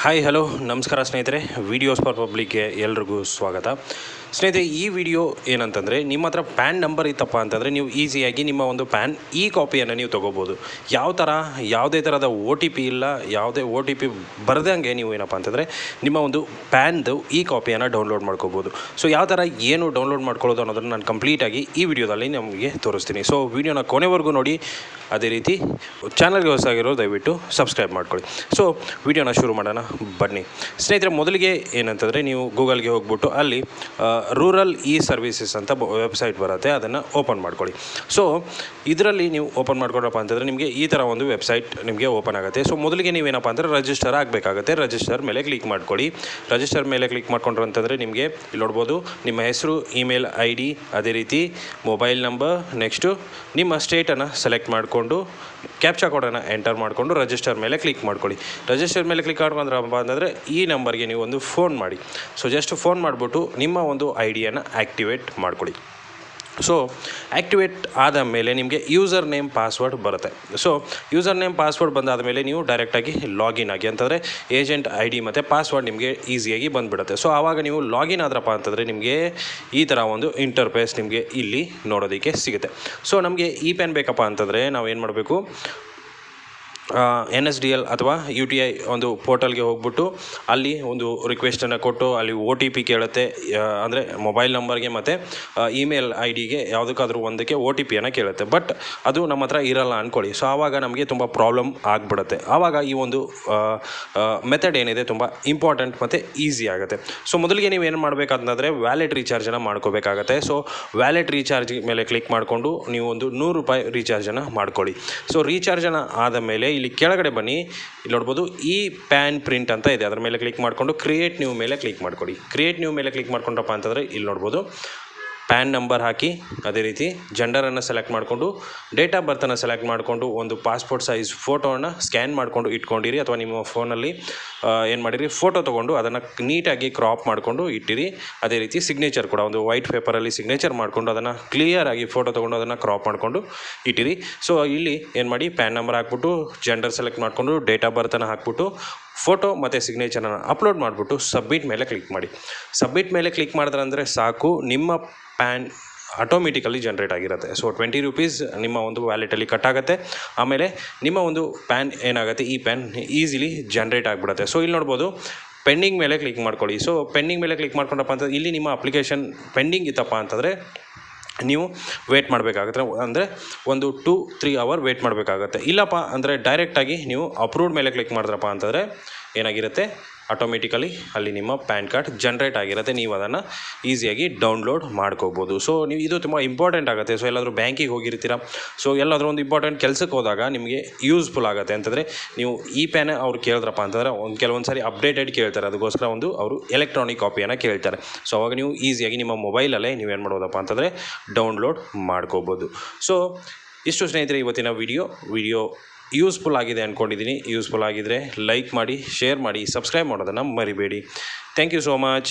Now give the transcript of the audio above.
Hi hello ನಮಸ್ಕಾರ ಸ್ನೇಹಿತರೆ, videos for ಪಬ್ಲಿಕ್ಗೆ ಎಲ್ರಿಗೂ ಸ್ವಾಗತ. ಸ್ನೇಹಿತರೆ, ಈ ವಿಡಿಯೋ ಏನಂತಂದರೆ, ನಿಮ್ಮ ಹತ್ರ ಪ್ಯಾನ್ ನಂಬರ್ ಇತ್ತಪ್ಪ ಅಂತಂದರೆ ನೀವು ಈಸಿಯಾಗಿ ನಿಮ್ಮ ಒಂದು ಪ್ಯಾನ್ ಇ ಕಾಪಿಯನ್ನು ನೀವು ತೊಗೋಬೋದು. ಯಾವ ಥರ, ಯಾವುದೇ ಥರದ OTP ಇಲ್ಲ, ಯಾವುದೇ OTP ಬರ್ದಂಗೆ ನೀವು ಏನಪ್ಪ ಅಂತಂದರೆ ನಿಮ್ಮ ಒಂದು ಪ್ಯಾನ್ದು ಇ ಕಾಪಿಯನ್ನು ಡೌನ್ಲೋಡ್ ಮಾಡ್ಕೋಬೋದು. ಸೊ ಯಾವ ಥರ ಏನು ಡೌನ್ಲೋಡ್ ಮಾಡ್ಕೊಳ್ಳೋದು ಅನ್ನೋದನ್ನು ನಾನು ಕಂಪ್ಲೀಟಾಗಿ ಈ ವಿಡಿಯೋದಲ್ಲಿ ನಮಗೆ ತೋರಿಸ್ತೀನಿ. ಸೊ ವಿಡಿಯೋನ ಕೊನೆವರೆಗೂ ನೋಡಿ. ಅದೇ ರೀತಿ ಚಾನಲ್ಗೆ ಹೊಸದಾಗಿರೋ ದಯವಿಟ್ಟು ಸಬ್ಸ್ಕ್ರೈಬ್ ಮಾಡ್ಕೊಳ್ಳಿ. ಸೊ ವಿಡಿಯೋನ ಶುರು ಮಾಡೋಣ ಬನ್ನಿ. ಸ್ನೇಹಿತರೆ, ಮೊದಲಿಗೆ ಏನಂತಂದರೆ ನೀವು ಗೂಗಲ್ಗೆ ಹೋಗ್ಬಿಟ್ಟು ಅಲ್ಲಿ ರೂರಲ್ ಇ ಸರ್ವಿಸಸ್ ಅಂತ ವೆಬ್ಸೈಟ್ ಬರುತ್ತೆ, ಅದನ್ನು ಓಪನ್ ಮಾಡ್ಕೊಳ್ಳಿ. ಸೊ ಇದರಲ್ಲಿ ನೀವು ಓಪನ್ ಮಾಡ್ಕೊಂಡ್ರಪ್ಪ ಅಂತಂದರೆ ನಿಮಗೆ ಈ ಥರ ಒಂದು ವೆಬ್ಸೈಟ್ ನಿಮಗೆ ಓಪನ್ ಆಗುತ್ತೆ. ಸೊ ಮೊದಲಿಗೆ ನೀವೇನಪ್ಪ ಅಂದರೆ ರಿಜಿಸ್ಟರ್ ಆಗಬೇಕಾಗುತ್ತೆ. ರಿಜಿಸ್ಟರ್ ಮೇಲೆ ಕ್ಲಿಕ್ ಮಾಡ್ಕೊಳ್ಳಿ. ರಿಜಿಸ್ಟರ್ ಮೇಲೆ ಕ್ಲಿಕ್ ಮಾಡ್ಕೊಂಡ್ರು ಅಂತಂದರೆ ನಿಮಗೆ ಇಲ್ಲಿ ನೋಡ್ಬೋದು ನಿಮ್ಮ ಹೆಸರು, ಇಮೇಲ್ ID, ಅದೇ ರೀತಿ ಮೊಬೈಲ್ ನಂಬರ್, ನೆಕ್ಸ್ಟು ನಿಮ್ಮ ಸ್ಟೇಟನ್ನು ಸೆಲೆಕ್ಟ್ ಮಾಡಿಕೊಂಡು ಕ್ಯಾಪ್ಚಾ ಕೋಡನ್ನು ಎಂಟರ್ ಮಾಡಿಕೊಂಡು ರಿಜಿಸ್ಟರ್ ಮೇಲೆ ಕ್ಲಿಕ್ ಮಾಡ್ಕೊಳ್ಳಿ. ರಿಜಿಸ್ಟರ್ ಮೇಲೆ ಕ್ಲಿಕ್ ಮಾಡ್ಕೊಂಡ್ರಪ್ಪ ಅಂತಂದರೆ ಈ ನಂಬರ್ಗೆ ನೀವು ಒಂದು ಫೋನ್ ಮಾಡಿ. ಸೊ ಜಸ್ಟ್ ಫೋನ್ ಮಾಡಿಬಿಟ್ಟು ನಿಮ್ಮ ಒಂದು ಐಡಿಯನ್ನು ಆ್ಯಕ್ಟಿವೇಟ್ ಮಾಡ್ಕೊಳ್ಳಿ. ಸೊ ಆ್ಯಕ್ಟಿವೇಟ್ ಆದ ಮೇಲೆ ನಿಮಗೆ ಯೂಸರ್ ನೇಮ್ ಪಾಸ್ವರ್ಡ್ ಬರುತ್ತೆ. ಸೊ ಯೂಸರ್ ನೇಮ್ ಪಾಸ್ವರ್ಡ್ ಬಂದಾದ ಮೇಲೆ ನೀವು ಡೈರೆಕ್ಟಾಗಿ ಲಾಗಿನ್ ಆಗಿ, ಅಂತಂದರೆ ಏಜೆಂಟ್ ID ಮತ್ತು ಪಾಸ್ವರ್ಡ್ ನಿಮಗೆ ಈಸಿಯಾಗಿ ಬಂದುಬಿಡುತ್ತೆ. ಸೊ ಆವಾಗ ನೀವು ಲಾಗಿನ್ ಆದ್ರಪ್ಪ ಅಂತಂದರೆ ನಿಮಗೆ ಈ ಥರ ಒಂದು ಇಂಟರ್ಫೇಸ್ ನಿಮಗೆ ಇಲ್ಲಿ ನೋಡೋದಕ್ಕೆ ಸಿಗುತ್ತೆ. ಸೊ ನಮಗೆ ಈ ಪೆನ್ ಬೇಕಪ್ಪ ಅಂತಂದರೆ ನಾವು ಏನು ಮಾಡಬೇಕು, NSDL ಅಥವಾ UTI ಒಂದು ಪೋರ್ಟಲ್ಗೆ ಹೋಗ್ಬಿಟ್ಟು ಅಲ್ಲಿ ಒಂದು ರಿಕ್ವೆಸ್ಟನ್ನು ಕೊಟ್ಟು ಅಲ್ಲಿ OTP ಕೇಳುತ್ತೆ. ಅಂದರೆ ಮೊಬೈಲ್ ನಂಬರ್ಗೆ ಮತ್ತು ಇಮೇಲ್ IDಗೆ ಯಾವುದಕ್ಕಾದ್ರೂ ಒಂದಕ್ಕೆ OTPಯನ್ನು ಕೇಳುತ್ತೆ. ಬಟ್ ಅದು ನಮ್ಮ ಹತ್ರ ಇರಲ್ಲ ಅಂದ್ಕೊಳ್ಳಿ. ಸೊ ಆವಾಗ ನಮಗೆ ತುಂಬ ಪ್ರಾಬ್ಲಮ್ ಆಗಿಬಿಡುತ್ತೆ. ಆವಾಗ ಈ ಒಂದು ಮೆಥಡ್ ಏನಿದೆ ತುಂಬ ಇಂಪಾರ್ಟೆಂಟ್ ಮತ್ತು ಈಸಿ ಆಗುತ್ತೆ. ಸೊ ಮೊದಲಿಗೆ ನೀವು ಏನು ಮಾಡಬೇಕಂತಂದರೆ ವ್ಯಾಲೆಟ್ ರೀಚಾರ್ಜನ್ನು ಮಾಡ್ಕೋಬೇಕಾಗತ್ತೆ. ಸೊ ವ್ಯಾಲೆಟ್ ರೀಚಾರ್ಜ್ ಮೇಲೆ ಕ್ಲಿಕ್ ಮಾಡಿಕೊಂಡು ನೀವು ಒಂದು ₹100 ರೀಚಾರ್ಜನ್ನು ಮಾಡ್ಕೊಳ್ಳಿ. ಸೊ ರೀಚಾರ್ಜನ್ನು ಆದ ಮೇಲೆ ಇಲ್ಲಿ ಕೆಳಗಡೆ ಬನ್ನಿ, ಇಲ್ಲಿ ನೋಡ್ಬೋದು ಈ ಪ್ಯಾನ್ ಪ್ರಿಂಟ್ ಅಂತ ಇದೆ, ಅದರ ಮೇಲೆ ಕ್ಲಿಕ್ ಮಾಡಿಕೊಂಡು ಕ್ರಿಯೇಟ್ ನ್ಯೂ ಮೇಲೆ ಕ್ಲಿಕ್ ಮಾಡ್ಕೊಳ್ಳಿ. ಕ್ರಿಯೇಟ್ ನ್ಯೂ ಮೇಲೆ ಕ್ಲಿಕ್ ಮಾಡ್ಕೊಂಡ್ರಪ್ಪ ಅಂತಂದರೆ ಇಲ್ಲಿ ನೋಡ್ಬೋದು ಪ್ಯಾನ್ ನಂಬರ್ ಹಾಕಿ, ಅದೇ ರೀತಿ ಜೆಂಡರನ್ನು ಸೆಲೆಕ್ಟ್ ಮಾಡಿಕೊಂಡು ಡೇಟ್ ಆಫ್ ಬರ್ತನ್ನು ಸೆಲೆಕ್ಟ್ ಮಾಡಿಕೊಂಡು ಒಂದು ಪಾಸ್ಪೋರ್ಟ್ ಸೈಜ್ ಫೋಟೋವನ್ನು ಸ್ಕ್ಯಾನ್ ಮಾಡಿಕೊಂಡು ಇಟ್ಕೊಂಡಿರಿ. ಅಥವಾ ನಿಮ್ಮ ಫೋನಲ್ಲಿ ಏನು ಮಾಡಿರಿ, ಫೋಟೋ ತೊಗೊಂಡು ಅದನ್ನು ನೀಟಾಗಿ ಕ್ರಾಪ್ ಮಾಡಿಕೊಂಡು ಇಟ್ಟಿರಿ. ಅದೇ ರೀತಿ ಸಿಗ್ನೇಚರ್ ಕೂಡ ಒಂದು ವೈಟ್ ಪೇಪರಲ್ಲಿ ಸಿಗ್ನೇಚರ್ ಮಾಡಿಕೊಂಡು ಅದನ್ನು ಕ್ಲಿಯರಾಗಿ ಫೋಟೋ ತೊಗೊಂಡು ಅದನ್ನು ಕ್ರಾಪ್ ಮಾಡಿಕೊಂಡು ಇಟ್ಟಿರಿ. ಸೊ ಇಲ್ಲಿ ಏನು ಮಾಡಿ, ಪ್ಯಾನ್ ನಂಬರ್ ಹಾಕ್ಬಿಟ್ಟು ಜೆಂಡರ್ ಸೆಲೆಕ್ಟ್ ಮಾಡಿಕೊಂಡು ಡೇಟ್ ಆಫ್ ಬರ್ತನ್ನು ಹಾಕ್ಬಿಟ್ಟು ಫೋಟೋ ಮತ್ತು ಸಿಗ್ನೇಚರನ್ನು ಅಪ್ಲೋಡ್ ಮಾಡಿಬಿಟ್ಟು ಸಬ್ಮಿಟ್ ಮೇಲೆ ಕ್ಲಿಕ್ ಮಾಡಿ. ಸಬ್ಮಿಟ್ ಮೇಲೆ ಕ್ಲಿಕ್ ಮಾಡಿದ್ರಂದರೆ ಸಾಕು, ನಿಮ್ಮ ಪ್ಯಾನ್ ಆಟೋಮೆಟಿಕಲಿ ಜನ್ರೇಟ್ ಆಗಿರುತ್ತೆ. ಸೊ ₹20 ನಿಮ್ಮ ಒಂದು ವ್ಯಾಲೆಟಲ್ಲಿ ಕಟ್ ಆಗುತ್ತೆ. ಆಮೇಲೆ ನಿಮ್ಮ ಒಂದು ಪ್ಯಾನ್ ಏನಾಗುತ್ತೆ, ಈ ಪ್ಯಾನ್ ಈಸಿಲಿ ಜನ್ರೇಟ್ ಆಗಿಬಿಡುತ್ತೆ. ಸೊ ಇಲ್ಲಿ ನೋಡ್ಬೋದು ಪೆಂಡಿಂಗ್ ಮೇಲೆ ಕ್ಲಿಕ್ ಮಾಡ್ಕೊಳ್ಳಿ. ಸೊ ಪೆಂಡಿಂಗ್ ಮೇಲೆ ಕ್ಲಿಕ್ ಮಾಡ್ಕೊಂಡಪ್ಪ ಅಂತಂದರೆ ಇಲ್ಲಿ ನಿಮ್ಮ ಅಪ್ಲಿಕೇಶನ್ ಪೆಂಡಿಂಗ್ ಇತ್ತಪ್ಪ ಅಂತಂದರೆ ನೀವು ವೇಟ್ ಮಾಡಬೇಕಾಗುತ್ತೆ. ಅಂದರೆ ಒಂದು 2-3 ಅವರ್ ವೇಟ್ ಮಾಡಬೇಕಾಗತ್ತೆ. ಇಲ್ಲಪ್ಪ ಅಂದರೆ ಡೈರೆಕ್ಟಾಗಿ ನೀವು ಅಪ್ರೂವ್ಡ್ ಮೇಲೆ ಕ್ಲಿಕ್ ಮಾಡಿದ್ರಪ್ಪ ಅಂತಂದರೆ ಏನಾಗಿರುತ್ತೆ, ಆಟೋಮೆಟಿಕಲಿ ಅಲ್ಲಿ ನಿಮ್ಮ ಪ್ಯಾನ್ ಕಾರ್ಡ್ ಜನ್ರೇಟ್ ಆಗಿರುತ್ತೆ. ನೀವು ಅದನ್ನು ಈಸಿಯಾಗಿ ಡೌನ್ಲೋಡ್ ಮಾಡ್ಕೋಬೋದು. ಸೊ ನೀವು ಇದು ತುಂಬ ಇಂಪಾರ್ಟೆಂಟ್ ಆಗುತ್ತೆ. ಸೊ ಎಲ್ಲಾದರೂ ಬ್ಯಾಂಕಿಗೆ ಹೋಗಿರ್ತೀರ, ಸೊ ಎಲ್ಲಾದರೂ ಒಂದು ಇಂಪಾರ್ಟೆಂಟ್ ಕೆಲಸಕ್ಕೆ ಹೋದಾಗ ನಿಮಗೆ ಯೂಸ್ಫುಲ್ ಆಗುತ್ತೆ. ಅಂತಂದರೆ ನೀವು ಈ ಪ್ಯಾನ್ ಅವ್ರು ಕೇಳಿದ್ರಪ್ಪ ಅಂತಂದರೆ ಕೆಲವೊಂದು ಸಾರಿ ಅಪ್ಡೇಟೆಡ್ ಕೇಳ್ತಾರೆ, ಅದಕ್ಕೋಸ್ಕರ ಒಂದು ಅವರು ಎಲೆಕ್ಟ್ರಾನಿಕ್ ಕಾಪಿಯನ್ನು ಕೇಳ್ತಾರೆ. ಸೊ ಅವಾಗ ನೀವು ಈಸಿಯಾಗಿ ನಿಮ್ಮ ಮೊಬೈಲಲ್ಲೇ ನೀವೇನು ಮಾಡ್ಬೋದಪ್ಪ ಅಂತಂದರೆ ಡೌನ್ಲೋಡ್ ಮಾಡ್ಕೋಬೋದು. ಸೊ ಇಷ್ಟು ಸ್ನೇಹಿತರೆ ಇವತ್ತಿನ ವಿಡಿಯೋ ಯೂಸ್ಫುಲ್ ಆಗಿದೆ ಅಂದ್ಕೊಂಡಿದ್ದೀನಿ. ಯೂಸ್ಫುಲ್ ಆಗಿದ್ದರೆ ಲೈಕ್ ಮಾಡಿ, ಶೇರ್ ಮಾಡಿ, ಸಬ್ಸ್ಕ್ರೈಬ್ ಮಾಡೋದನ್ನು ಮರಿಬೇಡಿ. Thank you so much.